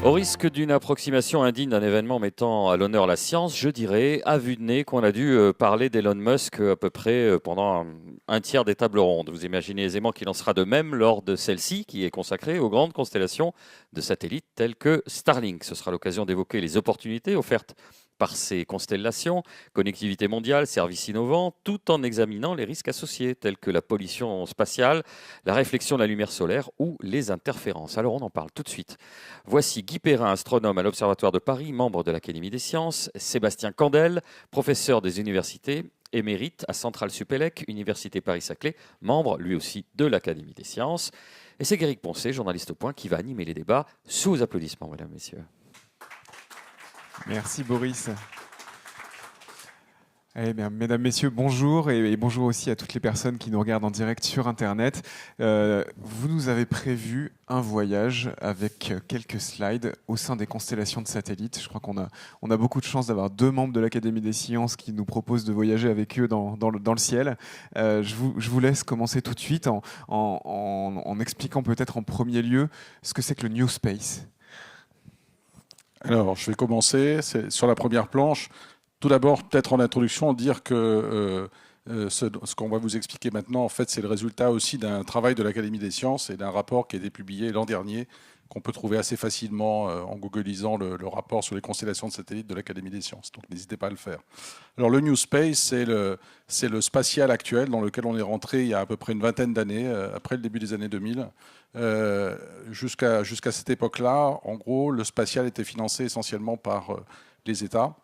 Au risque d'une approximation indigne d'un événement mettant à l'honneur la science, je dirais, à vue de nez, qu'on a dû parler d'Elon Musk à peu près pendant un tiers des tables rondes. Vous imaginez aisément qu'il en sera de même lors de celle-ci, qui est consacrée aux grandes constellations de satellites telles que Starlink. Ce sera l'occasion d'évoquer les opportunités offertes par ces constellations, connectivité mondiale, services innovants, tout en examinant les risques associés, tels que la pollution spatiale, la réflexion de la lumière solaire ou les interférences. Alors on en parle tout de suite. Voici Guy Perrin, astronome à l'Observatoire de Paris, membre de l'Académie des sciences, Sébastien Candel, professeur des universités, émérite à Centrale Supélec, Université Paris-Saclay, membre lui aussi de l'Académie des sciences. Et c'est Guéric Poncet, journaliste au Point, qui va animer les débats sous applaudissements, mesdames, messieurs. Merci Boris. Eh bien, mesdames, messieurs, bonjour et bonjour aussi à toutes les personnes qui nous regardent en direct sur Internet. Vous nous avez prévu un voyage avec quelques slides au sein des constellations de satellites. Je crois qu'on a beaucoup de chance d'avoir deux membres de l'Académie des sciences qui nous proposent de voyager avec eux dans le ciel. Je vous laisse commencer tout de suite en expliquant peut-être en premier lieu ce que c'est que le New Space. Alors, je vais commencer sur la première planche. Tout d'abord, peut-être en introduction, dire que ce qu'on va vous expliquer maintenant, en fait, c'est le résultat aussi d'un travail de l'Académie des sciences et d'un rapport qui a été publié l'an dernier, qu'on peut trouver assez facilement en googlisant le rapport sur les constellations de satellites de l'Académie des sciences. Donc, n'hésitez pas à le faire. Alors, le New Space, c'est le spatial actuel dans lequel on est rentré il y a à peu près une vingtaine d'années, après le début des années 2000. Jusqu'à cette époque-là, en gros, le spatial était financé essentiellement par les États.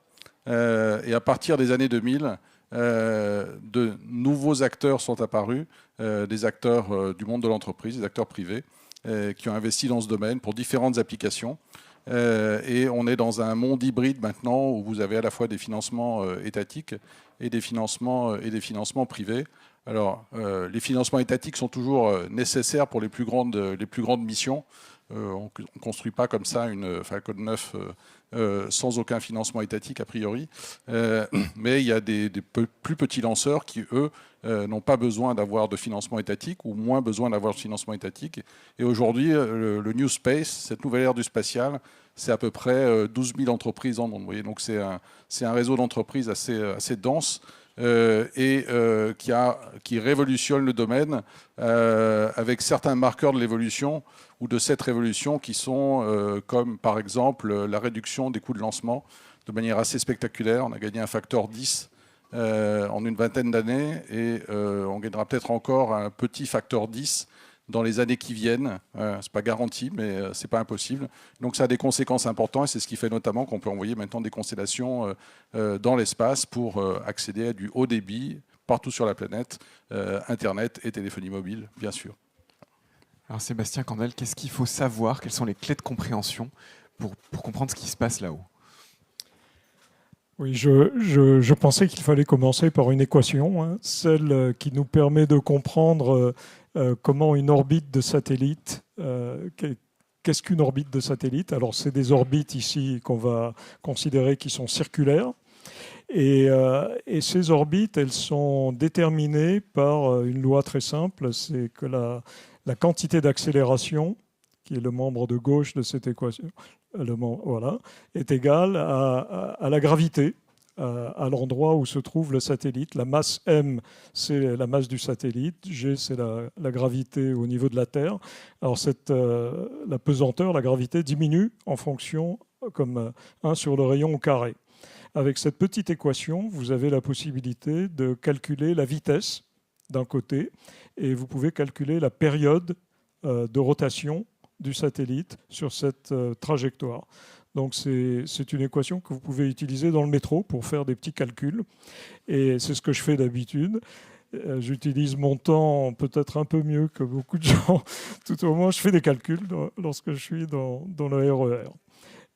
Et à partir des années 2000, de nouveaux acteurs sont apparus, des acteurs du monde de l'entreprise, des acteurs privés, qui ont investi dans ce domaine pour différentes applications. Et on est dans un monde hybride maintenant où vous avez à la fois des financements étatiques et des financements privés. Alors, les financements étatiques sont toujours nécessaires pour les plus grandes missions. On ne construit pas comme ça une Falcon 9 sans aucun financement étatique a priori. Mais il y a des plus petits lanceurs qui, eux, n'ont pas besoin d'avoir de financement étatique ou moins besoin d'avoir de financement étatique. Et aujourd'hui, le New Space, cette nouvelle ère du spatial, c'est à peu près 12 000 entreprises en monde. Vous voyez, donc c'est un réseau d'entreprises assez dense. Qui révolutionne le domaine avec certains marqueurs de l'évolution ou de cette révolution qui sont comme par exemple la réduction des coûts de lancement de manière assez spectaculaire. On a gagné un facteur 10 en une vingtaine d'années et on gagnera peut-être encore un petit facteur 10 dans les années qui viennent. C'est pas garanti, mais c'est pas impossible. Donc ça a des conséquences importantes et c'est ce qui fait notamment qu'on peut envoyer maintenant des constellations dans l'espace pour accéder à du haut débit partout sur la planète, Internet et téléphonie mobile, bien sûr. Alors Sébastien Candel, qu'est-ce qu'il faut savoir? Quelles sont les clés de compréhension pour comprendre ce qui se passe là-haut? Oui, je pensais qu'il fallait commencer par une équation, celle qui nous permet de comprendre comment une orbite de satellite, qu'est-ce qu'une orbite de satellite? Alors c'est des orbites ici qu'on va considérer qui sont circulaires. Et ces orbites, elles sont déterminées par une loi très simple, c'est que la quantité d'accélération, qui est le membre de gauche de cette équation, est égale à la gravité, à l'endroit où se trouve le satellite. La masse M, c'est la masse du satellite. G, c'est la gravité au niveau de la Terre. Alors la pesanteur, la gravité diminue en fonction comme 1 sur le rayon au carré. Avec cette petite équation, vous avez la possibilité de calculer la vitesse d'un côté et vous pouvez calculer la période de rotation du satellite sur cette trajectoire. Donc c'est une équation que vous pouvez utiliser dans le métro pour faire des petits calculs. Et c'est ce que je fais d'habitude. J'utilise mon temps peut-être un peu mieux que beaucoup de gens. Tout au moins, je fais des calculs lorsque je suis dans le RER.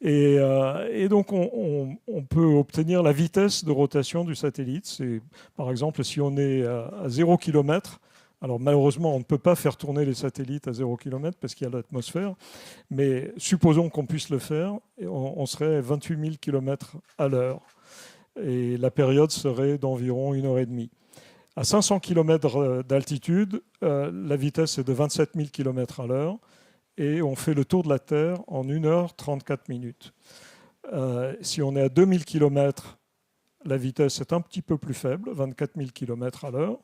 Et donc, on peut obtenir la vitesse de rotation du satellite. C'est, par exemple, si on est à 0 km, alors malheureusement, on ne peut pas faire tourner les satellites à 0 km parce qu'il y a l'atmosphère, mais supposons qu'on puisse le faire, on serait à 28 000 km à l'heure. Et la période serait d'environ 1h30. À 500 km d'altitude, la vitesse est de 27 000 km à l'heure. et on fait le tour de la Terre en 1 heure 34 minutes. Si on est à 2000 km, la vitesse est un petit peu plus faible, 24 000 km à l'heure,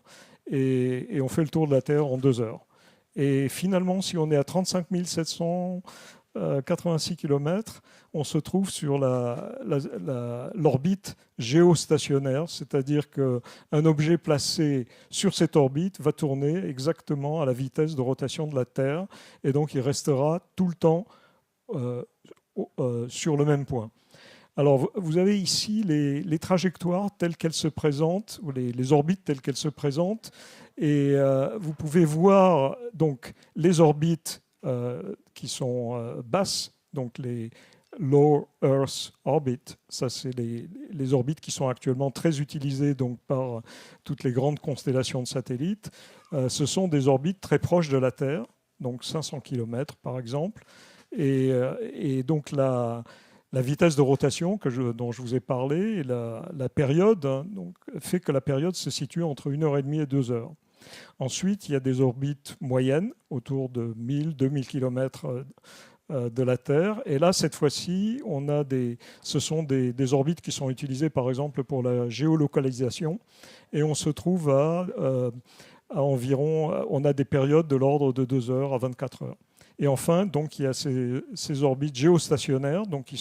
et on fait le tour de la Terre en 2 heures. Et finalement, si on est à 35 786 km, on se trouve sur l'orbite géostationnaire, c'est-à-dire qu'un objet placé sur cette orbite va tourner exactement à la vitesse de rotation de la Terre, et donc il restera tout le temps sur le même point. Alors, vous avez ici les trajectoires telles qu'elles se présentent, ou les orbites telles qu'elles se présentent, et vous pouvez voir donc les orbites qui sont basses, donc les Low Earth Orbit. Ça, c'est les orbites qui sont actuellement très utilisées donc, par toutes les grandes constellations de satellites. Ce sont des orbites très proches de la Terre, donc 500 km par exemple, et donc la vitesse de rotation dont je vous ai parlé et la période donc, fait que la période se situe entre 1h30 et 2 heures. Ensuite, il y a des orbites moyennes autour de 1000-2000 km de la Terre. Et là, cette fois-ci, ce sont des orbites qui sont utilisées par exemple pour la géolocalisation. Et on se trouve à environ, on a des périodes de l'ordre de 2 heures à 24 heures. Et enfin, donc, il y a ces orbites géostationnaires, donc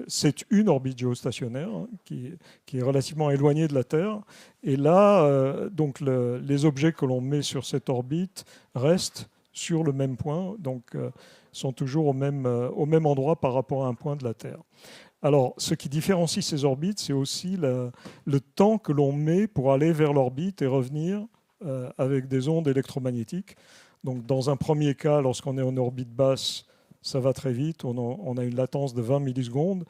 c'est une orbite géostationnaire qui est relativement éloignée de la Terre. Et là, donc les objets que l'on met sur cette orbite restent sur le même point, donc sont toujours au même endroit par rapport à un point de la Terre. Alors, ce qui différencie ces orbites, c'est aussi le temps que l'on met pour aller vers l'orbite et revenir avec des ondes électromagnétiques. Donc, dans un premier cas, lorsqu'on est en orbite basse, ça va très vite, on a une latence de 20 millisecondes.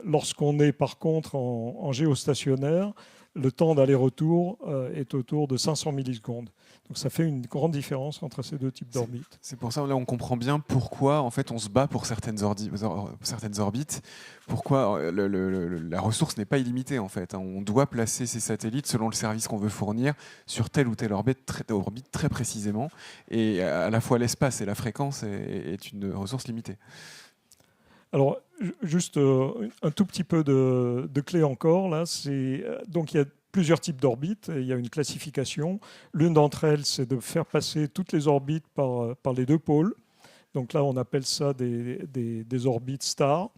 Lorsqu'on est par contre en géostationnaire, le temps d'aller-retour est autour de 500 millisecondes. Donc ça fait une grande différence entre ces deux types d'orbites. C'est pour ça, là, on comprend bien pourquoi en fait, on se bat pour certaines orbites, pourquoi la ressource n'est pas illimitée. En fait. On doit placer ces satellites selon le service qu'on veut fournir sur telle ou telle orbite très précisément. Et à la fois l'espace et la fréquence est une ressource limitée. Alors, juste un tout petit peu de clé encore. Là, donc, il y a plusieurs types d'orbites. Il y a une classification. L'une d'entre elles, c'est de faire passer toutes les orbites par les deux pôles. Donc là, on appelle ça des orbites stars.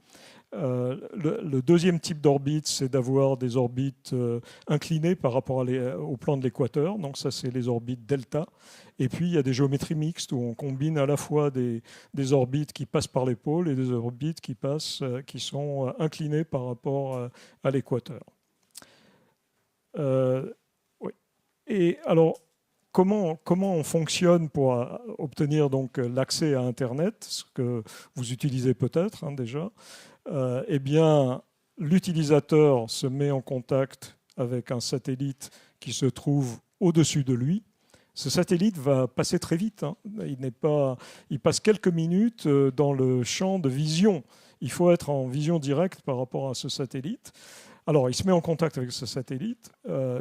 Le deuxième type d'orbite, c'est d'avoir des orbites inclinées par rapport au plan de l'équateur. Donc ça, c'est les orbites delta. Et puis, il y a des géométries mixtes où on combine à la fois des orbites qui passent par les pôles et des orbites qui sont inclinées par rapport à l'équateur. Oui. Et alors, comment on fonctionne pour obtenir donc l'accès à Internet, ce que vous utilisez peut-être déjà. Eh bien, l'utilisateur se met en contact avec un satellite qui se trouve au-dessus de lui. Ce satellite va passer très vite. Il passe quelques minutes dans le champ de vision. Il faut être en vision directe par rapport à ce satellite. Alors, il se met en contact avec ce satellite.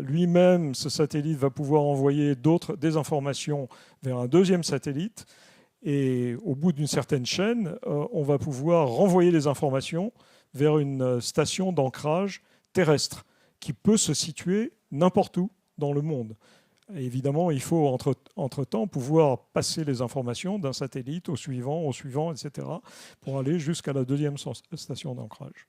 Lui-même, ce satellite va pouvoir envoyer des informations vers un deuxième satellite. Et au bout d'une certaine chaîne, on va pouvoir renvoyer les informations vers une station d'ancrage terrestre qui peut se situer n'importe où dans le monde. Et évidemment, il faut entre-temps pouvoir passer les informations d'un satellite au suivant, etc., pour aller jusqu'à la deuxième station d'ancrage.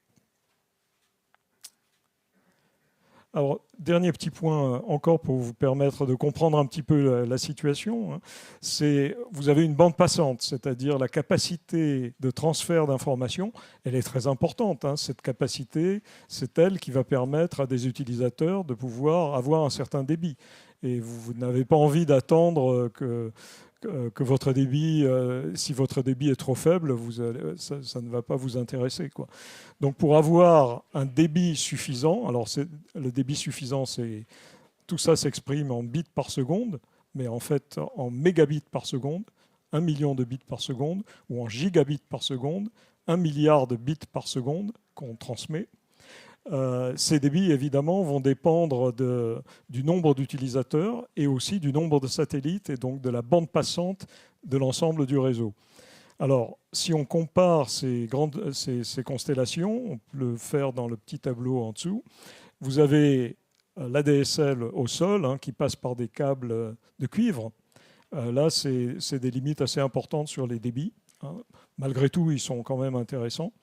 Alors, dernier petit point encore pour vous permettre de comprendre un petit peu la situation, c'est vous avez une bande passante, c'est-à-dire la capacité de transfert d'informations, elle est très importante. Cette capacité, c'est elle qui va permettre à des utilisateurs de pouvoir avoir un certain débit. Et vous n'avez pas envie d'attendre que votre débit, si votre débit est trop faible, ça ne va pas vous intéresser, quoi. Donc pour avoir un débit suffisant, alors le débit suffisant, tout ça s'exprime en bits par seconde, mais en fait en mégabits par seconde, 1 million de bits par seconde, ou en gigabits par seconde, 1 milliard de bits par seconde qu'on transmet. Ces débits, évidemment, vont dépendre du nombre d'utilisateurs et aussi du nombre de satellites et donc de la bande passante de l'ensemble du réseau. Alors, si on compare ces constellations, on peut le faire dans le petit tableau en dessous. Vous avez l'ADSL au sol, hein, qui passe par des câbles de cuivre. Là, c'est des limites assez importantes sur les débits, hein. Malgré tout, ils sont quand même intéressants.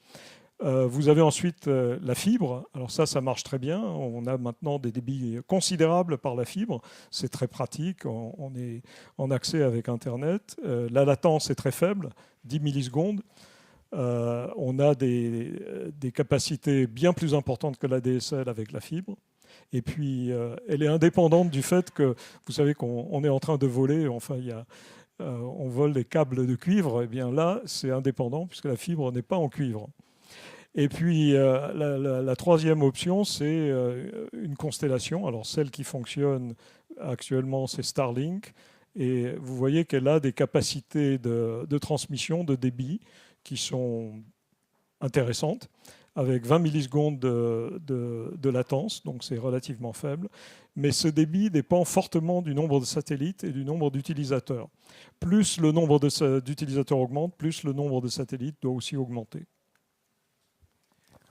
Vous avez ensuite la fibre. Alors ça marche très bien. On a maintenant des débits considérables par la fibre. C'est très pratique. On est en accès avec Internet. La latence est très faible, 10 millisecondes. On a des capacités bien plus importantes que la DSL avec la fibre. Et puis, elle est indépendante du fait que, vous savez qu'on est en train de voler. Enfin, on vole des câbles de cuivre. Eh bien là, c'est indépendant puisque la fibre n'est pas en cuivre. Et puis, la troisième option, c'est une constellation. Alors, celle qui fonctionne actuellement, c'est Starlink. Et vous voyez qu'elle a des capacités de transmission, de débit, qui sont intéressantes, avec 20 millisecondes de latence, donc c'est relativement faible. Mais ce débit dépend fortement du nombre de satellites et du nombre d'utilisateurs. Plus le nombre d'utilisateurs augmente, plus le nombre de satellites doit aussi augmenter.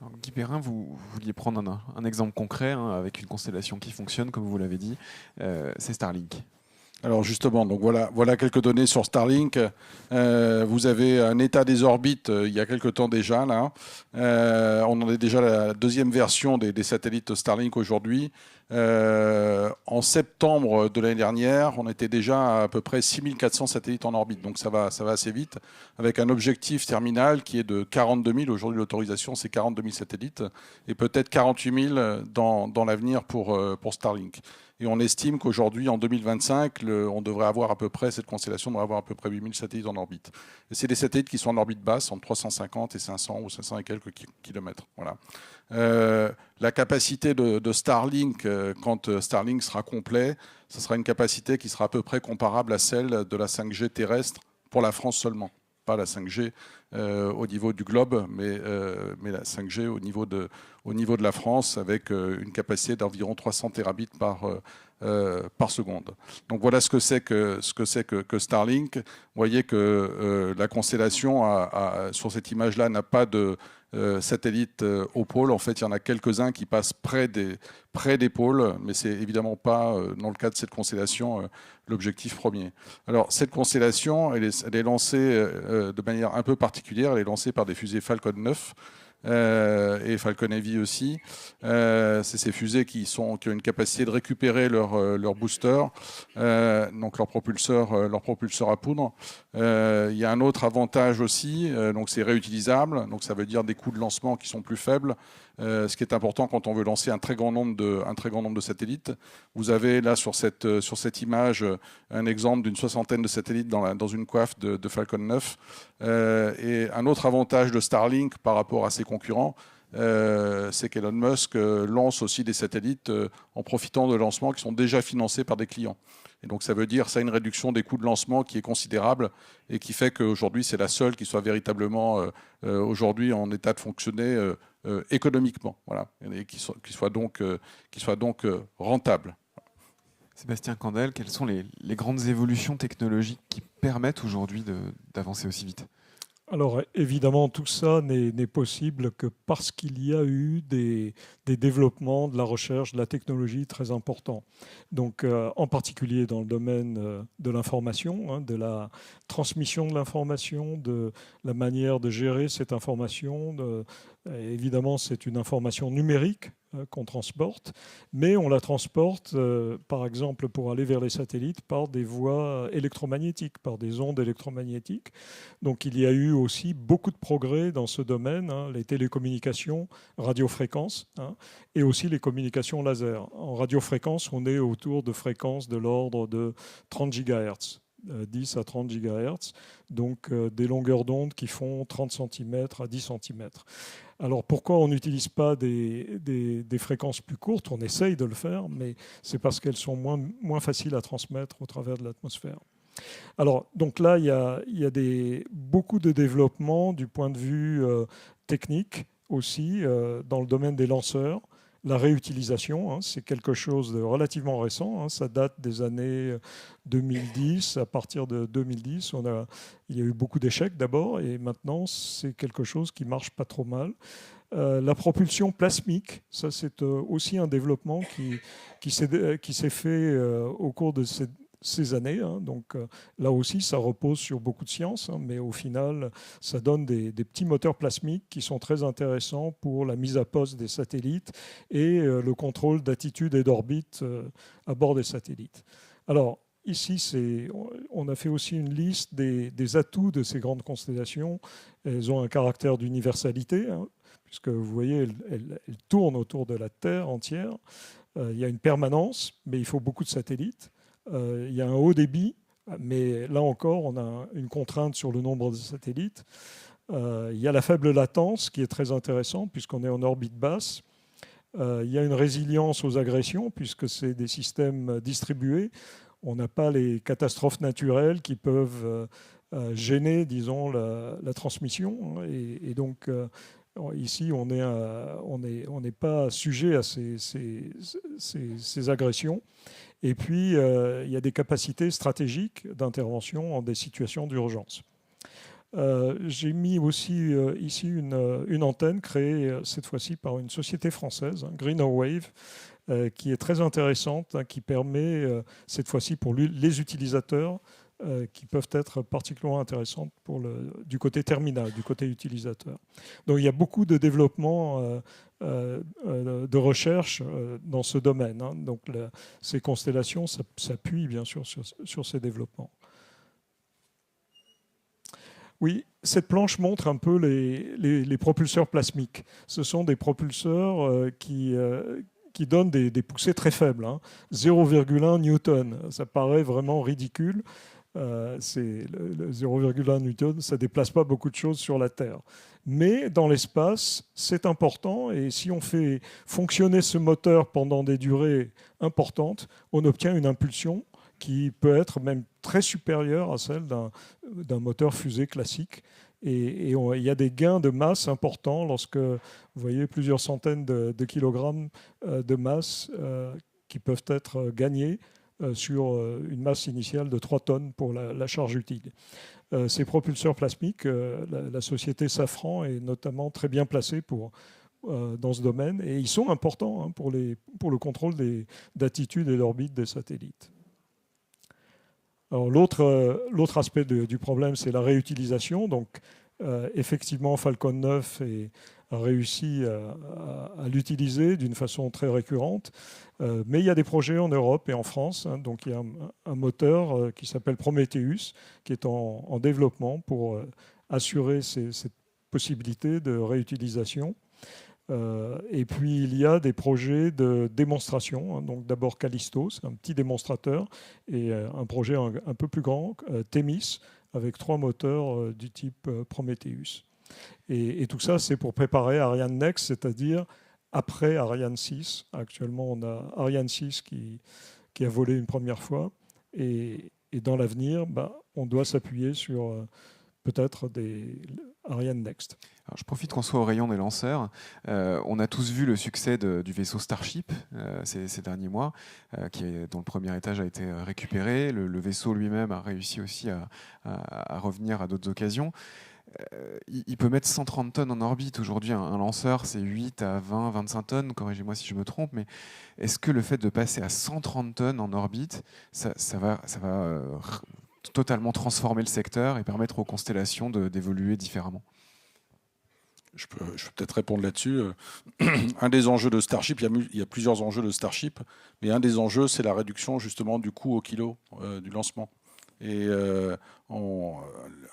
Alors, Guy Perrin, vous vouliez prendre un exemple concret, hein, avec une constellation qui fonctionne, comme vous l'avez dit, c'est Starlink. Alors justement, donc voilà quelques données sur Starlink. Vous avez un état des orbites il y a quelques temps déjà. Là. On en est déjà à la deuxième version des satellites Starlink aujourd'hui. En septembre de l'année dernière, on était déjà à peu près 6400 satellites en orbite. Donc ça va assez vite, avec un objectif terminal qui est de 42 000. Aujourd'hui, l'autorisation, c'est 42 000 satellites et peut-être 48 000 dans l'avenir pour Starlink. Et on estime qu'aujourd'hui, en 2025, on devrait avoir à peu près, cette constellation devrait avoir à peu près 8000 satellites en orbite. Et c'est des satellites qui sont en orbite basse, entre 350 et 500 ou 500 et quelques kilomètres. Voilà. La capacité de Starlink, quand Starlink sera complet, ce sera une capacité qui sera à peu près comparable à celle de la 5G terrestre pour la France seulement. Pas la 5G au niveau du globe, mais la 5G au niveau de la France, avec une capacité d'environ 300 terabits par seconde. Donc voilà ce que c'est que Starlink. Vous voyez que la constellation sur cette image-là n'a pas de satellites au pôle. En fait, il y en a quelques-uns qui passent près des pôles, mais c'est évidemment pas, dans le cas de cette constellation, l'objectif premier. Alors, cette constellation, elle est lancée de manière un peu particulière. Elle est lancée par des fusées Falcon 9. Et Falcon Heavy aussi. C'est ces fusées qui ont une capacité de récupérer leur booster, donc leur propulseur à poudre. Il y a un autre avantage aussi, donc c'est réutilisable, donc ça veut dire des coûts de lancement qui sont plus faibles. Ce qui est important quand on veut lancer un très grand nombre de satellites. Vous avez là sur cette image un exemple d'une soixantaine de satellites dans une coiffe de Falcon 9. Et un autre avantage de Starlink par rapport à ses concurrents, c'est qu'Elon Musk lance aussi des satellites en profitant de lancements qui sont déjà financés par des clients. Et donc ça veut dire ça a une réduction des coûts de lancement qui est considérable et qui fait qu'aujourd'hui c'est la seule qui soit véritablement aujourd'hui en état de fonctionner économiquement, voilà, et qui soit donc rentable. Sébastien Candel, quelles sont les grandes évolutions technologiques qui permettent aujourd'hui d'avancer aussi vite ? Alors évidemment, tout ça n'est possible que parce qu'il y a eu des développements de la recherche, de la technologie très importants. Donc en particulier dans le domaine de l'information, hein, de la transmission de l'information, de la manière de gérer cette information. Évidemment, c'est une information numérique qu'on transporte, mais on la transporte, par exemple, pour aller vers les satellites, par des voies électromagnétiques, par des ondes électromagnétiques. Donc il y a eu aussi beaucoup de progrès dans ce domaine, hein, les télécommunications, radiofréquences, hein, et aussi les communications laser. En radiofréquence, on est autour de fréquences de l'ordre de 30 GHz. 10 à 30 GHz, donc des longueurs d'onde qui font 30 cm à 10 cm. Alors pourquoi on n'utilise pas des fréquences plus courtes? On essaye de le faire, mais c'est parce qu'elles sont moins faciles à transmettre au travers de l'atmosphère. Alors donc là, il y a beaucoup de développement du point de vue technique aussi dans le domaine des lanceurs. la réutilisation, hein, c'est quelque chose de relativement récent. Hein, ça date des années 2010. À partir de 2010, il y a eu beaucoup d'échecs d'abord, et maintenant, c'est quelque chose qui marche pas trop mal. La propulsion plasmique, ça c'est aussi un développement qui s'est fait au cours de ces années. Hein. Donc là aussi, ça repose sur beaucoup de science, hein, mais au final, ça donne des petits moteurs plasmiques qui sont très intéressants pour la mise à poste des satellites et le contrôle d'attitude et d'orbite à bord des satellites. Alors, ici, on a fait aussi une liste des atouts de ces grandes constellations. Elles ont un caractère d'universalité, hein, puisque vous voyez, elles tournent autour de la Terre entière. Il y a une permanence, mais il faut beaucoup de satellites. Il y a un haut débit, mais là encore, on a une contrainte sur le nombre de satellites. Il y a la faible latence, qui est très intéressant, puisqu'on est en orbite basse. Il y a une résilience aux agressions, puisque c'est des systèmes distribués. On n'a pas les catastrophes naturelles qui peuvent gêner, disons, la transmission. Et donc, ici, on n'est pas sujet à ces agressions. Et puis, il y a des capacités stratégiques d'intervention en des situations d'urgence. J'ai mis aussi ici une antenne créée cette fois-ci par une société française, hein, Greener Wave, qui est très intéressante, hein, qui permet cette fois-ci pour les utilisateurs qui peuvent être particulièrement intéressantes du côté terminal, du côté utilisateur. Donc il y a beaucoup de développement de recherche dans ce domaine. Hein. Donc ces constellations s'appuient bien sûr sur ces développements. Oui, cette planche montre un peu les propulseurs plasmiques. Ce sont des propulseurs qui donnent des poussées très faibles, hein, 0,1 newton. Ça paraît vraiment ridicule. C'est le 0,1 newton, ça ne déplace pas beaucoup de choses sur la Terre. Mais dans l'espace, c'est important. Et si on fait fonctionner ce moteur pendant des durées importantes, on obtient une impulsion qui peut être même très supérieure à celle d'un moteur fusée classique. Et il y a des gains de masse importants lorsque vous voyez plusieurs centaines de kilogrammes de masse qui peuvent être gagnés sur une masse initiale de 3 tonnes pour la charge utile. Ces propulseurs plasmiques, la société Safran est notamment très bien placée dans ce domaine, et ils sont importants, hein, pour le contrôle d'attitude et d'orbite des satellites. Alors, l'autre aspect du problème, c'est la réutilisation. Donc, effectivement, Falcon 9 a réussi à l'utiliser d'une façon très récurrente. Mais il y a des projets en Europe et en France. Hein. Donc, il y a un moteur qui s'appelle Prometheus, qui est en développement pour assurer cette possibilité de réutilisation. Et puis, il y a des projets de démonstration. Hein. Donc, d'abord Callisto, c'est un petit démonstrateur, et un projet un peu plus grand, Themis, avec 3 moteurs du type Prometheus. Et tout ça, c'est pour préparer Ariane Next, c'est-à-dire après Ariane 6. Actuellement, on a Ariane 6 qui a volé une première fois. Et dans l'avenir, on doit s'appuyer sur peut-être des Ariane Next. Alors, je profite qu'on soit au rayon des lanceurs. On a tous vu le succès du vaisseau Starship ces derniers mois, dont le premier étage a été récupéré. Le vaisseau lui-même a réussi aussi à revenir à d'autres occasions. Il peut mettre 130 tonnes en orbite. Aujourd'hui, un lanceur, c'est 8 à 20, 25 tonnes, corrigez-moi si je me trompe, mais est-ce que le fait de passer à 130 tonnes en orbite, ça va totalement transformer le secteur et permettre aux constellations d'évoluer différemment? Je peux peut-être répondre là-dessus. Un des enjeux de Starship, il y a plusieurs enjeux de Starship, mais un des enjeux, c'est la réduction justement du coût au kilo du lancement. Et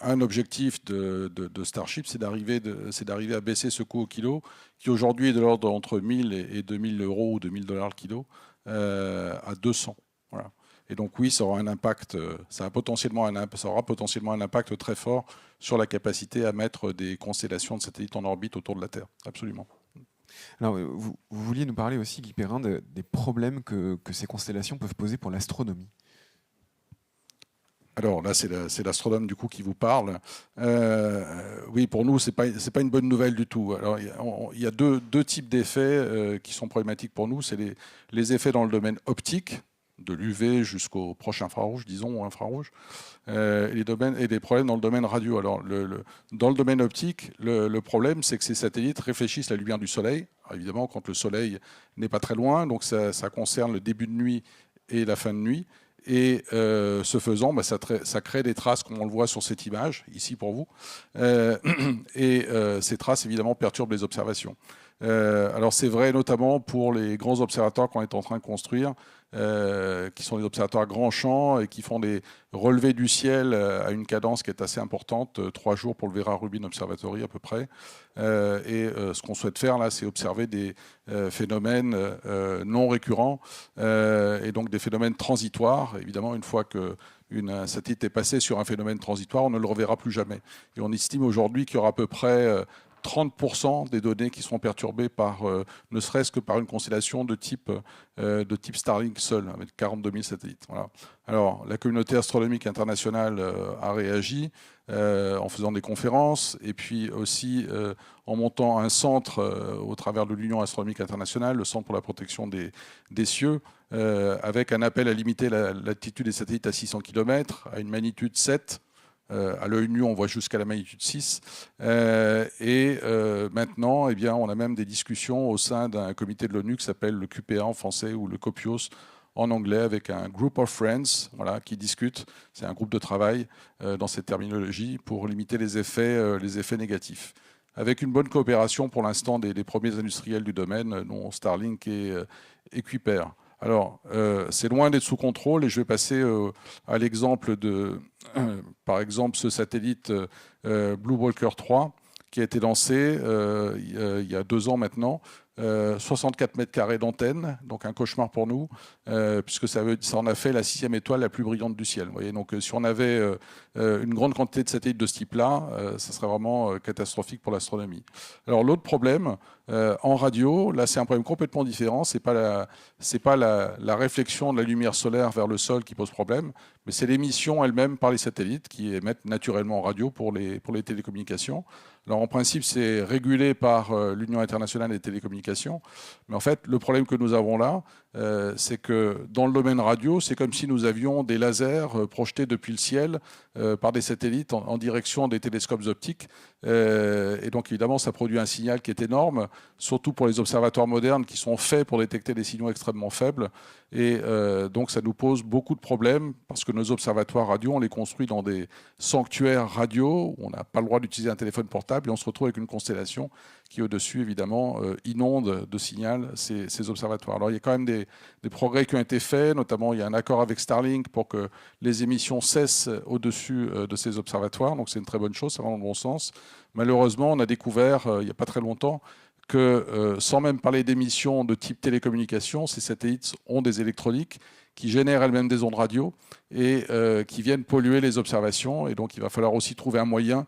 un objectif de Starship, c'est d'arriver à baisser ce coût au kilo, qui aujourd'hui est de l'ordre entre 1000 et 2000 euros ou 2000 $ le kilo, à 200. Voilà. Et donc oui, ça aura un impact, ça aura potentiellement un impact très fort sur la capacité à mettre des constellations de satellites en orbite autour de la Terre. Absolument. Alors, vous vouliez nous parler aussi, Guy Perrin, des problèmes que ces constellations peuvent poser pour l'astronomie. Alors là, c'est l'astronome du coup qui vous parle. Oui, pour nous, c'est pas une bonne nouvelle du tout. Alors il y a deux types d'effets qui sont problématiques pour nous. C'est les effets dans le domaine optique, de l'UV jusqu'au proche infrarouge, disons, ou infrarouge, et des problèmes dans le domaine radio. Alors dans le domaine optique, le problème, c'est que ces satellites réfléchissent la lumière du Soleil. Alors, évidemment, quand le Soleil n'est pas très loin, donc ça concerne le début de nuit et la fin de nuit. Et ce faisant, ça crée des traces, comme on le voit sur cette image, ici pour vous. Ces traces, évidemment, perturbent les observations. Alors c'est vrai notamment pour les grands observatoires qu'on est en train de construire, qui sont des observatoires à grand champ et qui font des relevés du ciel à une cadence qui est assez importante, 3 jours pour le Vera Rubin Observatory à peu près. Ce qu'on souhaite faire là, c'est observer des phénomènes non récurrents et donc des phénomènes transitoires. Évidemment, une fois que un satellite est passé sur un phénomène transitoire, on ne le reverra plus jamais. Et on estime aujourd'hui qu'il y aura à peu près 30% des données qui seront perturbées par, ne serait-ce que par une constellation de type Starlink seul, avec 42 000 satellites. Voilà. Alors, la communauté astronomique internationale a réagi en faisant des conférences et puis aussi en montant un centre au travers de l'Union astronomique internationale, le Centre pour la protection des cieux, avec un appel à limiter l'altitude des satellites à 600 km, à une magnitude 7. À l'œil nu, on voit jusqu'à la magnitude 6. Maintenant, eh bien, on a même des discussions au sein d'un comité de l'ONU qui s'appelle le QPA en français ou le COPIOS en anglais, avec un group of friends qui discute. C'est un groupe de travail dans cette terminologie pour limiter les effets négatifs. Avec une bonne coopération pour l'instant des premiers industriels du domaine, dont Starlink et Kuiper. Alors, c'est loin d'être sous contrôle et je vais passer à l'exemple de, par exemple, ce satellite Blue Walker 3 qui a été lancé il y a 2 ans maintenant. 64 mètres carrés d'antenne, donc un cauchemar pour nous, puisque ça en a fait la 6e étoile la plus brillante du ciel. Vous voyez, donc si on avait une grande quantité de satellites de ce type-là, ça serait vraiment catastrophique pour l'astronomie. Alors l'autre problème, en radio, là c'est un problème complètement différent, c'est pas la réflexion de la lumière solaire vers le sol qui pose problème, mais c'est l'émission elle-même par les satellites qui émettent naturellement en radio pour les télécommunications. Alors en principe, c'est régulé par l'Union internationale des télécommunications. Mais en fait, le problème que nous avons là, c'est que dans le domaine radio, c'est comme si nous avions des lasers projetés depuis le ciel par des satellites en direction des télescopes optiques. Et donc évidemment, ça produit un signal qui est énorme, surtout pour les observatoires modernes qui sont faits pour détecter des signaux extrêmement faibles. Et donc ça nous pose beaucoup de problèmes parce que nos observatoires radio, on les construit dans des sanctuaires radio où on n'a pas le droit d'utiliser un téléphone portable et on se retrouve avec une constellation qui au-dessus évidemment inonde de signal ces observatoires. Alors il y a quand même des progrès qui ont été faits, notamment il y a un accord avec Starlink pour que les émissions cessent au-dessus de ces observatoires, donc c'est une très bonne chose, ça va dans le bon sens. Malheureusement, on a découvert il n'y a pas très longtemps que sans même parler d'émissions de type télécommunication, ces satellites ont des électroniques qui génèrent elles-mêmes des ondes radio et qui viennent polluer les observations. Et donc il va falloir aussi trouver un moyen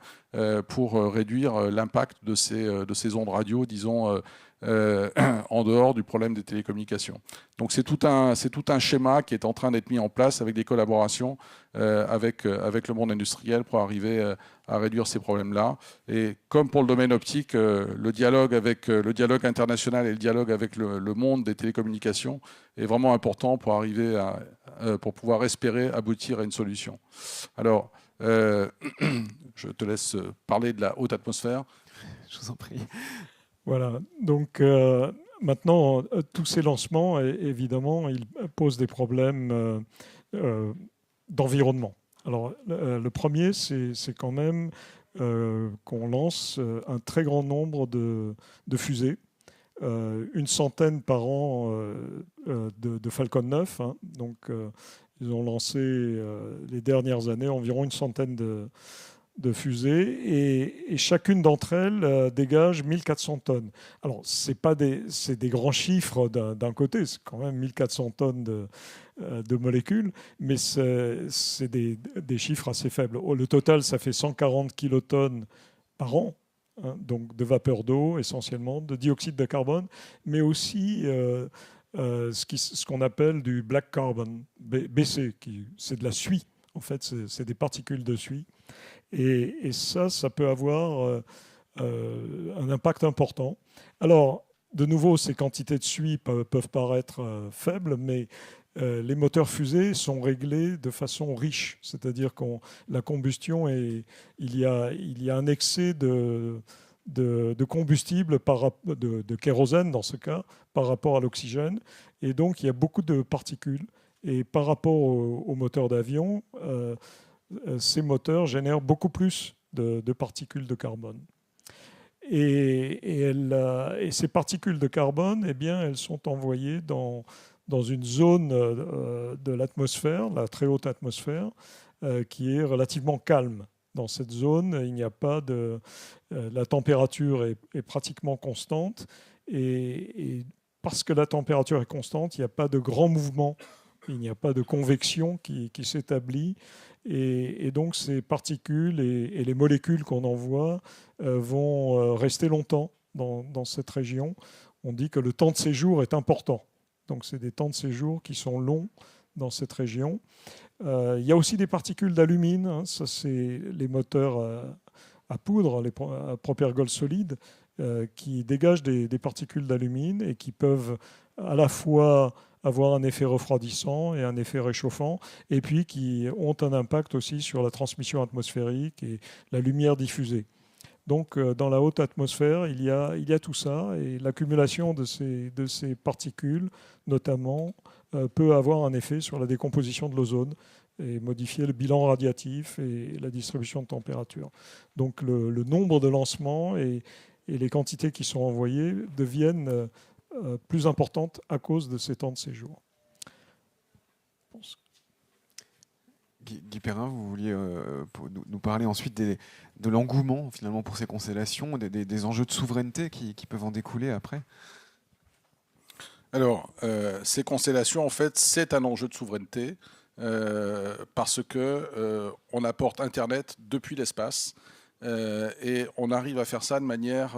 pour réduire l'impact de ces ondes radio, disons, en dehors du problème des télécommunications. Donc c'est tout un schéma qui est en train d'être mis en place avec des collaborations avec le monde industriel pour arriver à réduire ces problèmes-là. Et comme pour le domaine optique, le dialogue international et le dialogue avec le monde des télécommunications est vraiment important pour arriver pour pouvoir espérer aboutir à une solution. Alors, je te laisse parler de la haute atmosphère. Je vous en prie. Voilà, donc maintenant, tous ces lancements, évidemment, ils posent des problèmes d'environnement. Alors, le premier, c'est quand même qu'on lance un très grand nombre de fusées, une centaine par an de Falcon 9. Hein, donc, ils ont lancé les dernières années environ une centaine de fusées et chacune d'entre elles dégage 1400 tonnes. Alors, c'est des grands chiffres d'un côté, c'est quand même 1400 tonnes de molécules, mais c'est des chiffres assez faibles. Le total, ça fait 140 kilotonnes par an, hein, donc de vapeur d'eau essentiellement, de dioxyde de carbone, mais aussi ce qu'on appelle du black carbon, BC, c'est de la suie En fait, c'est des particules de suie. Et ça peut avoir un impact important. Alors, de nouveau, ces quantités de suie peuvent paraître faibles, mais les moteurs fusées sont réglés de façon riche, c'est-à-dire que la combustion, il y a un excès de combustible, de kérosène dans ce cas, par rapport à l'oxygène, et donc il y a beaucoup de particules. Et par rapport aux moteurs d'avion, ces moteurs génèrent beaucoup plus de particules de carbone. Et ces particules de carbone, eh bien, elles sont envoyées dans une zone de l'atmosphère, la très haute atmosphère, qui est relativement calme. Dans cette zone, il n'y a pas la température est pratiquement constante, et parce que la température est constante, il n'y a pas de grand mouvement, il n'y a pas de convection qui s'établit, et donc ces particules et les molécules qu'on envoie vont rester longtemps dans cette région. On dit que le temps de séjour est important. Donc c'est des temps de séjour qui sont longs dans cette région. Il y a aussi des particules d'alumine, hein, ça c'est les moteurs à poudre, les propergols solides, qui dégagent des particules d'alumine et qui peuvent à la fois avoir un effet refroidissant et un effet réchauffant, et puis qui ont un impact aussi sur la transmission atmosphérique et la lumière diffusée. Donc dans la haute atmosphère, il y a tout ça, et l'accumulation de ces particules, notamment, peut avoir un effet sur la décomposition de l'ozone et modifier le bilan radiatif et la distribution de température. Donc le nombre de lancements et les quantités qui sont envoyées deviennent plus importantes à cause de ces temps de séjour. Guy Perrin, vous vouliez nous parler ensuite de l'engouement finalement pour ces constellations, des enjeux de souveraineté qui peuvent en découler après. Alors, ces constellations, en fait, c'est un enjeu de souveraineté parce que on apporte Internet depuis l'espace et on arrive à faire ça de manière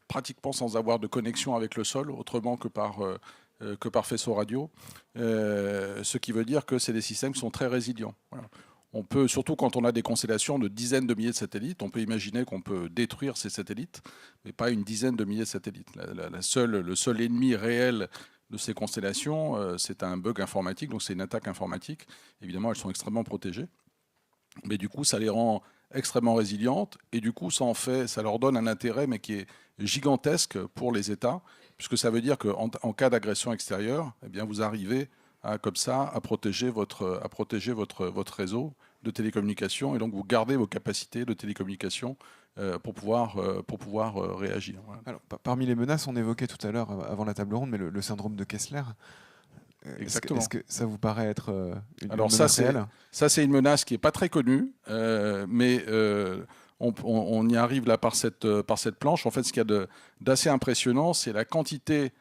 pratiquement sans avoir de connexion avec le sol, autrement que par faisceau radio, ce qui veut dire que c'est des systèmes qui sont très résilients. Voilà. On peut, surtout quand on a des constellations de dizaines de milliers de satellites, on peut imaginer qu'on peut détruire ces satellites, mais pas une dizaine de milliers de satellites. Le seul ennemi réel de ces constellations, c'est un bug informatique, donc c'est une attaque informatique. Évidemment, elles sont extrêmement protégées, mais du coup, ça les rend extrêmement résilientes, et du coup, ça leur donne un intérêt, mais qui est gigantesque pour les États, puisque ça veut dire qu'en cas d'agression extérieure, eh bien, vous arrivez comme ça à protéger votre réseau de télécommunications, et donc vous gardez vos capacités de télécommunication pour pouvoir réagir. Voilà. Alors, parmi les menaces, on évoquait tout à l'heure avant la table ronde, mais le syndrome de Kessler. Exactement. Est-ce que ça vous paraît être une Alors menace réelle ? Ça, c'est une menace qui n'est pas très connue, mais on y arrive là par cette planche. En fait, ce qu'il y a d'assez impressionnant, c'est la quantité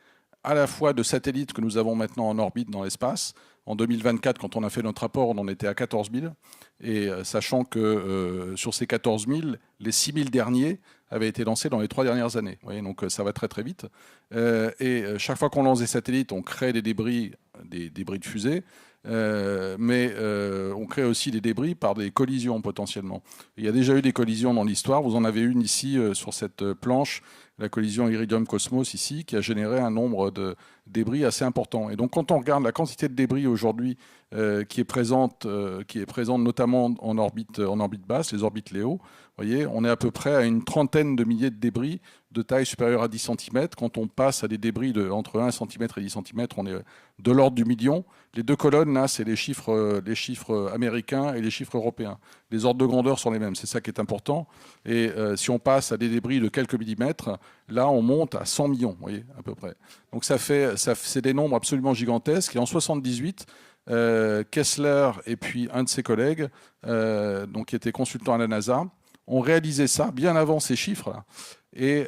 à la fois de satellites que nous avons maintenant en orbite dans l'espace. En 2024, quand on a fait notre rapport, on en était à 14 000. Et sachant que sur ces 14 000, les 6 000 derniers avaient été lancés dans les 3 dernières années. Vous voyez, donc ça va très très vite. Et chaque fois qu'on lance des satellites, on crée des débris de fusée. Mais on crée aussi des débris par des collisions potentiellement. Il y a déjà eu des collisions dans l'histoire. Vous en avez une ici sur cette planche, la collision Iridium-Cosmos ici, qui a généré un nombre de débris assez important. Et donc quand on regarde la quantité de débris aujourd'hui qui est présente notamment en orbite basse, les orbites Léo, vous voyez, on est à peu près à une trentaine de milliers de débris de taille supérieure à 10 cm. Quand on passe à des débris entre 1 cm et 10 cm, on est de l'ordre du million. Les deux colonnes, là, c'est les chiffres américains et les chiffres européens. Les ordres de grandeur sont les mêmes, c'est ça qui est important. Et si on passe à des débris de quelques millimètres, là, on monte à 100 millions, vous voyez, à peu près. Donc c'est des nombres absolument gigantesques. Et en 1978, Kessler et puis un de ses collègues, donc qui était consultant à la NASA, ont réalisé ça bien avant ces chiffres-là. Et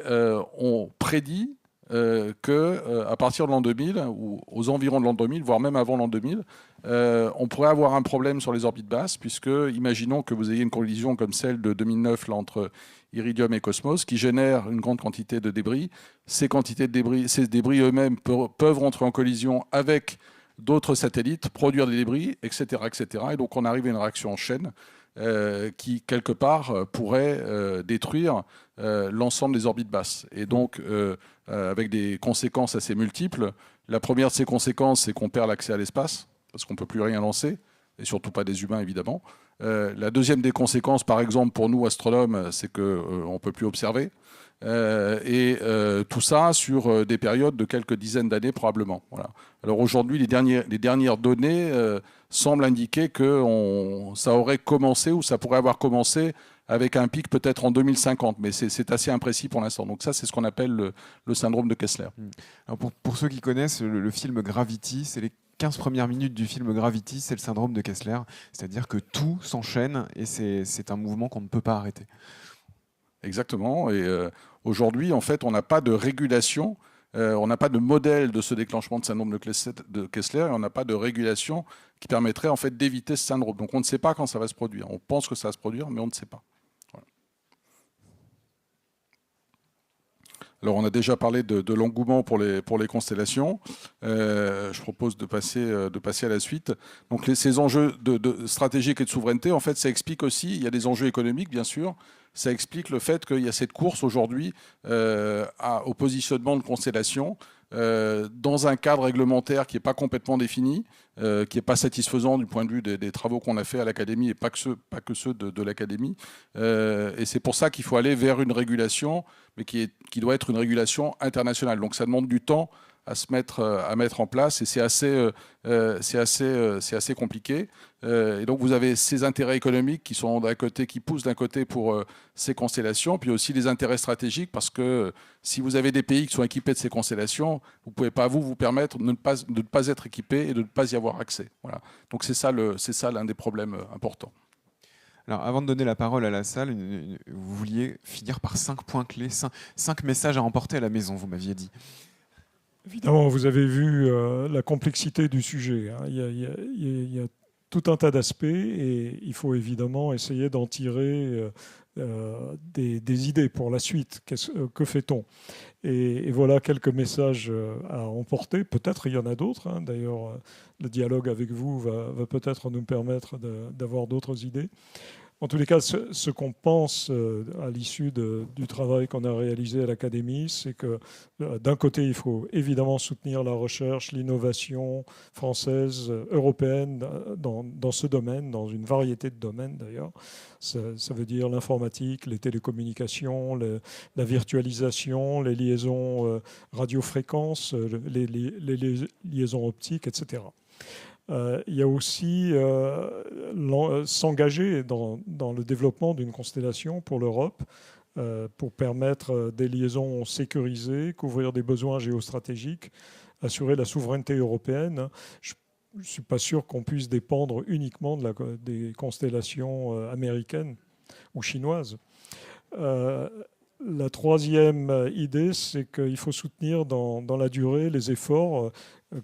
on prédit qu'à partir de l'an 2000, ou aux environs de l'an 2000, voire même avant l'an 2000, on pourrait avoir un problème sur les orbites basses, puisque imaginons que vous ayez une collision comme celle de 2009 là, entre Iridium et Cosmos, qui génère une grande quantité de débris. Ces débris eux-mêmes peuvent rentrer en collision avec d'autres satellites, produire des débris, etc., etc. Et donc on arrive à une réaction en chaîne qui, quelque part, pourrait détruire l'ensemble des orbites basses. Et donc, avec des conséquences assez multiples. La première de ces conséquences, c'est qu'on perd l'accès à l'espace, parce qu'on ne peut plus rien lancer, et surtout pas des humains, évidemment. La deuxième des conséquences, par exemple, pour nous, astronomes, c'est qu'on ne peut plus observer. Tout ça sur des périodes de quelques dizaines d'années probablement. Voilà. Alors aujourd'hui, les dernières données semblent indiquer que ça aurait commencé ou ça pourrait avoir commencé avec un pic peut-être en 2050, mais c'est assez imprécis pour l'instant. Donc ça, c'est ce qu'on appelle le syndrome de Kessler. Alors pour ceux qui connaissent le film Gravity, c'est les 15 premières minutes du film Gravity, c'est le syndrome de Kessler, c'est-à-dire que tout s'enchaîne et c'est un mouvement qu'on ne peut pas arrêter. Exactement. Et aujourd'hui, en fait, on n'a pas de régulation, on n'a pas de modèle de ce déclenchement de syndrome de Kessler, et on n'a pas de régulation qui permettrait en fait d'éviter ce syndrome. Donc on ne sait pas quand ça va se produire. On pense que ça va se produire, mais on ne sait pas. Voilà. Alors on a déjà parlé de l'engouement pour les constellations. Je propose de passer à la suite. Donc ces enjeux de stratégique et de souveraineté, en fait, ça explique aussi, il y a des enjeux économiques, bien sûr. Ça explique le fait qu'il y a cette course aujourd'hui au positionnement de constellations dans un cadre réglementaire qui n'est pas complètement défini, qui n'est pas satisfaisant du point de vue des travaux qu'on a fait à l'Académie et pas que ceux de l'Académie. Et c'est pour ça qu'il faut aller vers une régulation, mais qui doit être une régulation internationale. Donc ça demande du temps à mettre en place et c'est assez compliqué. Et donc vous avez ces intérêts économiques qui poussent d'un côté pour ces constellations, puis aussi les intérêts stratégiques parce que si vous avez des pays qui sont équipés de ces constellations, vous ne pouvez pas vous permettre de ne pas être équipé et de ne pas y avoir accès. Voilà. Donc c'est ça l'un des problèmes importants. Alors, avant de donner la parole à la salle, vous vouliez finir par 5 points clés, 5 messages à emporter à la maison, vous m'aviez dit. Évidemment, vous avez vu la complexité du sujet. Hein. Il y a tout un tas d'aspects et il faut évidemment essayer d'en tirer des idées pour la suite. Que fait-on ? Et voilà quelques messages à emporter. Peut-être il y en a d'autres. Hein. D'ailleurs, le dialogue avec vous va peut-être nous permettre d'avoir d'autres idées. En tous les cas, ce qu'on pense à l'issue du travail qu'on a réalisé à l'Académie, c'est que d'un côté, il faut évidemment soutenir la recherche, l'innovation française, européenne dans ce domaine, dans une variété de domaines d'ailleurs. Ça veut dire l'informatique, les télécommunications, la virtualisation, les liaisons radiofréquences, les liaisons optiques, etc. Il y a aussi s'engager dans le développement d'une constellation pour l'Europe, pour permettre des liaisons sécurisées, couvrir des besoins géostratégiques, assurer la souveraineté européenne. Je ne suis pas sûr qu'on puisse dépendre uniquement des constellations américaines ou chinoises. La troisième idée, c'est qu'il faut soutenir dans la durée les efforts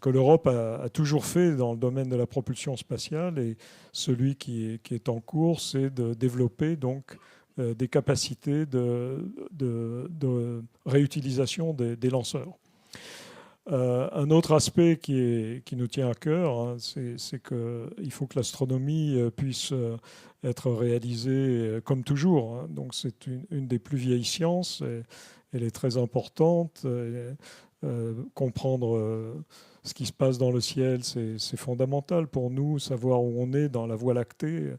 que l'Europe a toujours fait dans le domaine de la propulsion spatiale. Et celui qui est en cours, c'est de développer donc des capacités de réutilisation des lanceurs. Un autre aspect qui nous tient à cœur, hein, c'est qu'il faut que l'astronomie puisse être réalisée comme toujours. Hein. Donc c'est une des plus vieilles sciences. Elle est très importante. Comprendre ce qui se passe dans le ciel, c'est fondamental pour nous. Savoir où on est dans la Voie lactée,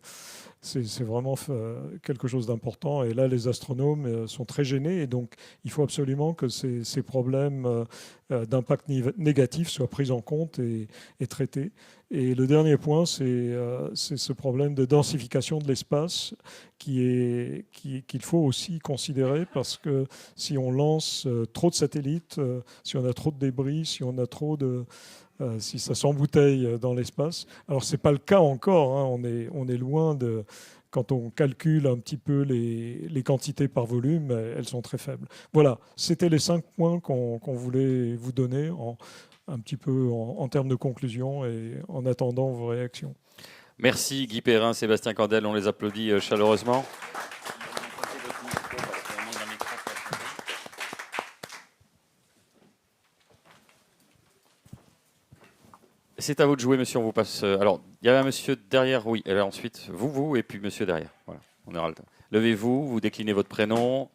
c'est vraiment quelque chose d'important. Et là, les astronomes sont très gênés. Et donc, il faut absolument que ces problèmes d'impact négatif soient pris en compte et traités. Et le dernier point, c'est ce problème de densification de l'espace qu'il faut aussi considérer parce que si on lance trop de satellites, si on a trop de débris, si ça s'embouteille dans l'espace. Alors, ce n'est pas le cas encore. Hein. On est loin de... Quand on calcule un petit peu les quantités par volume, elles sont très faibles. Voilà, c'était les 5 points qu'on voulait vous donner un petit peu en termes de conclusion et en attendant vos réactions. Merci Guy Perrin, Sébastien Candel, on les applaudit chaleureusement. C'est à vous de jouer, monsieur. On vous passe. Alors, il y avait un monsieur derrière, oui. Et là, ensuite, vous, et puis monsieur derrière. Voilà, on aura le temps. Levez-vous, vous déclinez votre prénom.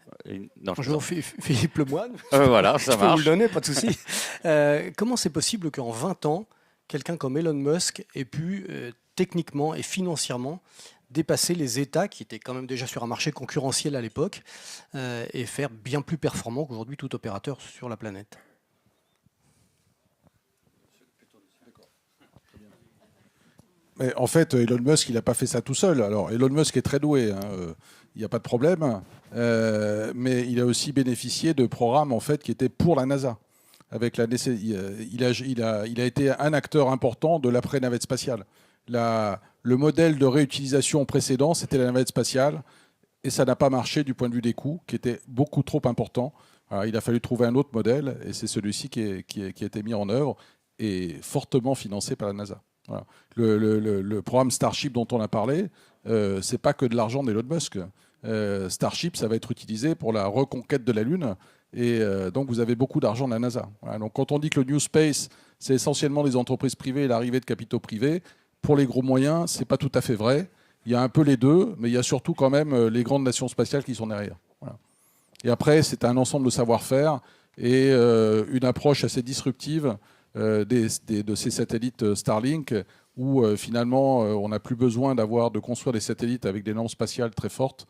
Non, Bonjour, Philippe Lemoine. voilà, ça Je peux vous marche. le donner, pas de souci. Comment c'est possible qu'en 20 ans, quelqu'un comme Elon Musk ait pu techniquement et financièrement dépasser les États, qui étaient quand même déjà sur un marché concurrentiel à l'époque, et faire bien plus performant qu'aujourd'hui tout opérateur sur la planète? Mais en fait, Elon Musk, il n'a pas fait ça tout seul. Alors, Elon Musk est très doué, hein, il n'y a pas de problème. Mais il a aussi bénéficié de programmes en fait, qui étaient pour la NASA. Avec il a été un acteur important de l'après-navette spatiale. Le modèle de réutilisation précédent, c'était la navette spatiale. Et ça n'a pas marché du point de vue des coûts, qui étaient beaucoup trop importants. Alors, il a fallu trouver un autre modèle. Et c'est celui-ci qui a été mis en œuvre et fortement financé par la NASA. Voilà. Le programme Starship dont on a parlé, c'est pas que de l'argent d'Elon Musk. Starship, ça va être utilisé pour la reconquête de la Lune. Et donc, vous avez beaucoup d'argent de la NASA. Voilà. Donc, quand on dit que le New Space, c'est essentiellement des entreprises privées et l'arrivée de capitaux privés, pour les gros moyens, c'est pas tout à fait vrai. Il y a un peu les deux, mais il y a surtout quand même les grandes nations spatiales qui sont derrière. Voilà. Et après, c'est un ensemble de savoir-faire et une approche assez disruptive de ces satellites Starlink, où finalement on n'a plus besoin de construire des satellites avec des normes spatiales très fortes,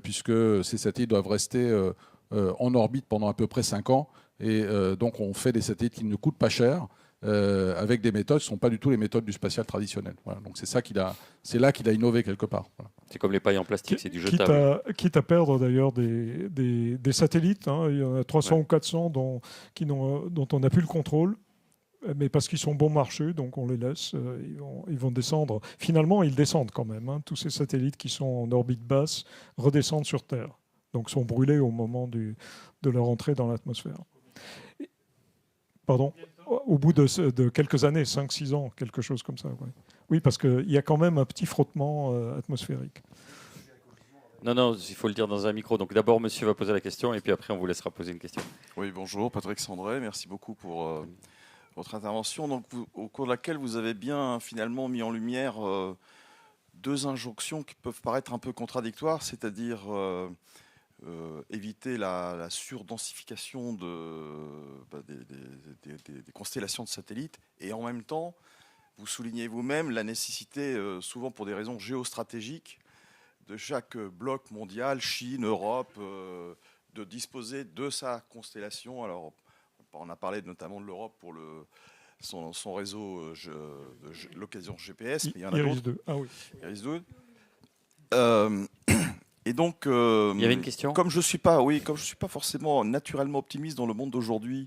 puisque ces satellites doivent rester en orbite pendant à peu près 5 ans. Et donc on fait des satellites qui ne coûtent pas cher, avec des méthodes qui ne sont pas du tout les méthodes du spatial traditionnel. Voilà. Donc c'est là qu'il a innové quelque part. Voilà. C'est comme les pailles en plastique, c'est du jetable. Quitte à perdre d'ailleurs des satellites, hein, il y en a 300 ou 400 dont on n'a plus le contrôle. Mais parce qu'ils sont bon marché, donc on les laisse, ils vont descendre. Finalement, ils descendent quand même. Hein. Tous ces satellites qui sont en orbite basse redescendent sur Terre, donc sont brûlés au moment de leur entrée dans l'atmosphère. Pardon ? Au bout de quelques années, 5-6 ans, quelque chose comme ça. Ouais. Oui, parce qu'il y a quand même un petit frottement atmosphérique. Non, il faut le dire dans un micro. Donc d'abord, monsieur va poser la question, et puis après, on vous laissera poser une question. Oui, bonjour, Patrick Sandré, merci beaucoup pour votre intervention, donc, au cours de laquelle vous avez bien finalement mis en lumière deux injonctions qui peuvent paraître un peu contradictoires, c'est-à-dire éviter la surdensification des constellations de satellites, et en même temps, vous soulignez vous-même la nécessité, souvent pour des raisons géostratégiques, de chaque bloc mondial, Chine, Europe, de disposer de sa constellation. Alors, on a parlé notamment de l'Europe pour son réseau de l'occasion GPS, mais il y en a d'autres. Ah oui. Iris-2. Et donc, il y avait une question. Comme je suis pas forcément naturellement optimiste dans le monde d'aujourd'hui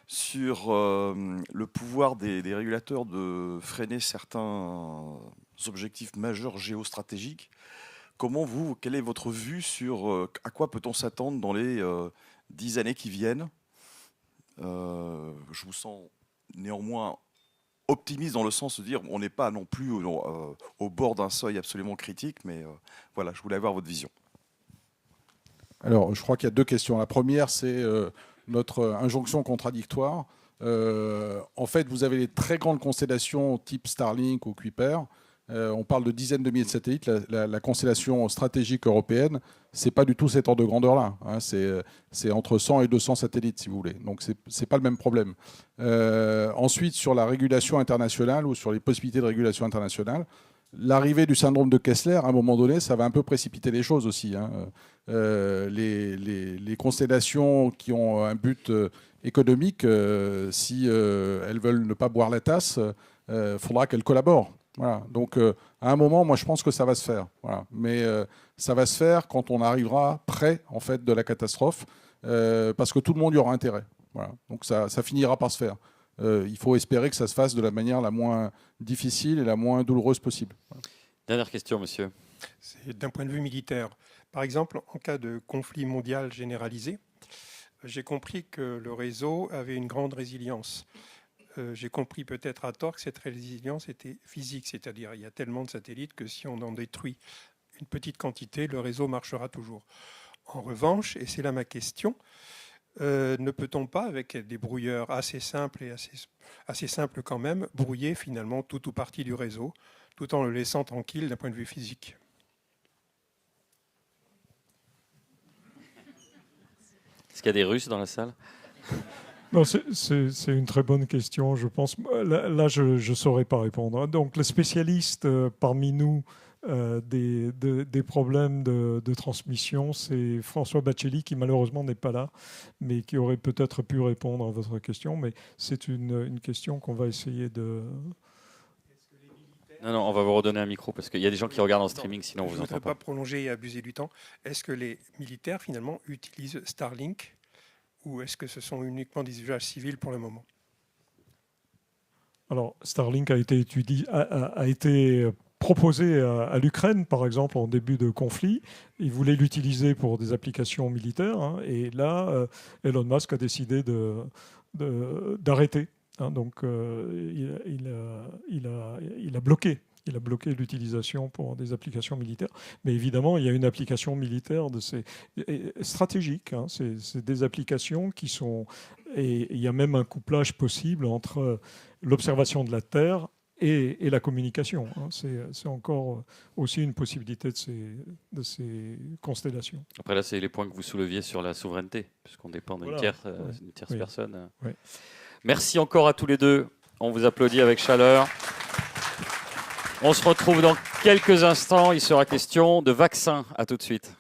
sur le pouvoir des régulateurs de freiner certains objectifs majeurs géostratégiques, quelle est votre vue sur à quoi peut-on s'attendre dans les 10 années qui viennent? Je vous sens néanmoins optimiste dans le sens de dire on n'est pas non plus au bord d'un seuil absolument critique, mais voilà, je voulais avoir votre vision. Alors, je crois qu'il y a deux questions. La première, c'est notre injonction contradictoire. En fait, vous avez les très grandes constellations type Starlink ou Kuiper. On parle de dizaines de milliers de satellites. La constellation stratégique européenne, c'est pas du tout cet ordre de grandeur-là. Hein. C'est entre 100 et 200 satellites, si vous voulez. Donc, c'est pas le même problème. Ensuite, sur la régulation internationale ou sur les possibilités de régulation internationale, l'arrivée du syndrome de Kessler, à un moment donné, ça va un peu précipiter les choses aussi. Hein. Les constellations qui ont un but économique, si elles veulent ne pas boire la tasse, faudra qu'elles collaborent. Voilà. Donc, à un moment, moi, je pense que ça va se faire. Voilà. Mais ça va se faire quand on arrivera près, en fait, de la catastrophe, parce que tout le monde y aura intérêt. Voilà. Donc, ça finira par se faire. Il faut espérer que ça se fasse de la manière la moins difficile et la moins douloureuse possible. Voilà. Dernière question, monsieur. C'est d'un point de vue militaire. Par exemple, en cas de conflit mondial généralisé, j'ai compris que le réseau avait une grande résilience. J'ai compris peut-être à tort que cette résilience était physique, c'est-à-dire il y a tellement de satellites que si on en détruit une petite quantité, le réseau marchera toujours. En revanche, et c'est là ma question, Ne peut-on pas, avec des brouilleurs assez simples et assez simples quand même, brouiller finalement tout ou partie du réseau, tout en le laissant tranquille d'un point de vue physique? Est-ce qu'il y a des Russes dans la salle? Non, c'est une très bonne question, je pense. Là, je ne saurais pas répondre. Donc, les spécialistes parmi nous des problèmes de transmission, c'est François Baccelli, qui malheureusement n'est pas là, mais qui aurait peut-être pu répondre à votre question. Mais c'est une question qu'on va essayer de... Non, on va vous redonner un micro, parce qu'il y a des gens qui regardent en streaming, sinon on Je vous ne entend voudrais pas. pas prolonger et abuser du temps. Est-ce que les militaires, finalement, utilisent Starlink ou est-ce que ce sont uniquement des usages civils pour le moment? Alors, Starlink a été proposé à l'Ukraine, par exemple, en début de conflit. Ils voulaient l'utiliser pour des applications militaires. Hein, et là, Elon Musk a décidé d'arrêter. Hein, donc, il a bloqué. Il a bloqué l'utilisation pour des applications militaires. Mais évidemment, il y a une application militaire stratégique. Hein. C'est des applications qui sont... Et il y a même un couplage possible entre l'observation de la Terre et la communication. Hein. C'est encore aussi une possibilité de ces constellations. Après, là, c'est les points que vous souleviez sur la souveraineté, puisqu'on dépend d'une tierce Oui. personne. Oui. Merci encore à tous les deux. On vous applaudit avec chaleur. On se retrouve dans quelques instants. Il sera question de vaccins. À tout de suite.